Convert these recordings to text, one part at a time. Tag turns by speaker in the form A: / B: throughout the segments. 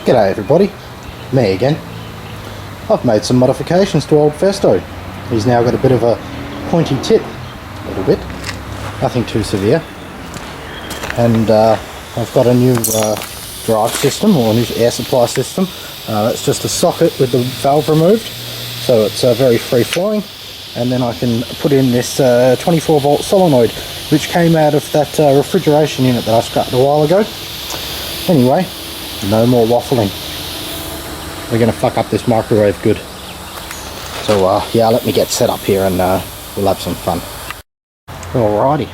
A: G'day everybody, me again. I've made some modifications to old Festo. He's now got a bit of a pointy tip, a little bit, nothing too severe. And I've got a new drive system, or a new air supply system. That's just a socket with the valve removed, so it's very free flowing. And then I can put in this 24 volt solenoid, which came out of that refrigeration unit that I scrapped a while ago. Anyway, no more waffling. We're going to fuck up this microwave good. So yeah, let me get set up here and we'll have some fun. Alrighty,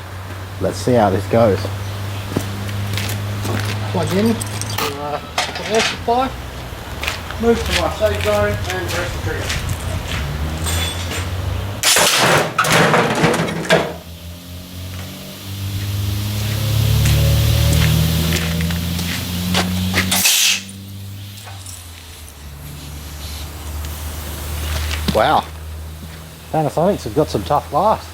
A: let's see how this goes. Plug in the air supply, move to my safe zone and press the trigger. Wow, Panasonics have got some tough glass.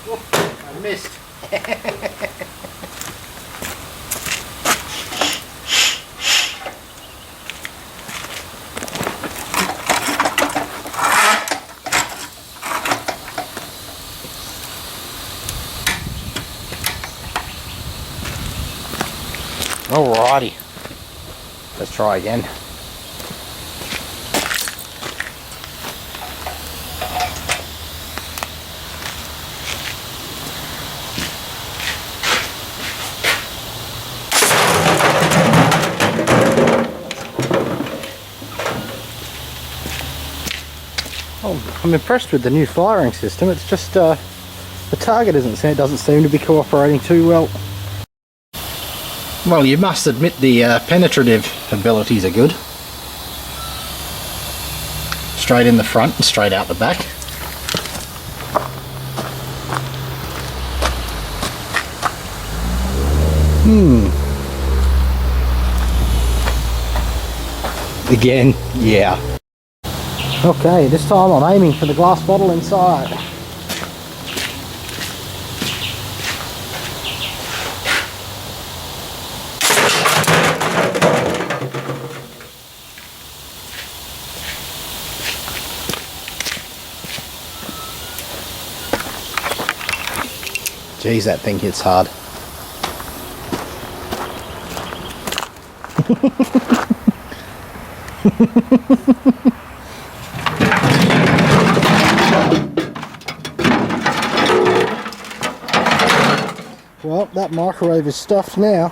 A: Oh, I missed. Alrighty, let's try again. Oh, I'm impressed with the new firing system. It's just the target doesn't seem to be cooperating too well. Well, you must admit the penetrative abilities are good. Straight in the front and straight out the back. Again, yeah. Okay, this time I'm aiming for the glass bottle inside. Geez, that thing hits hard. Well, that microwave is stuffed now.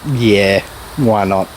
A: Yeah, why not?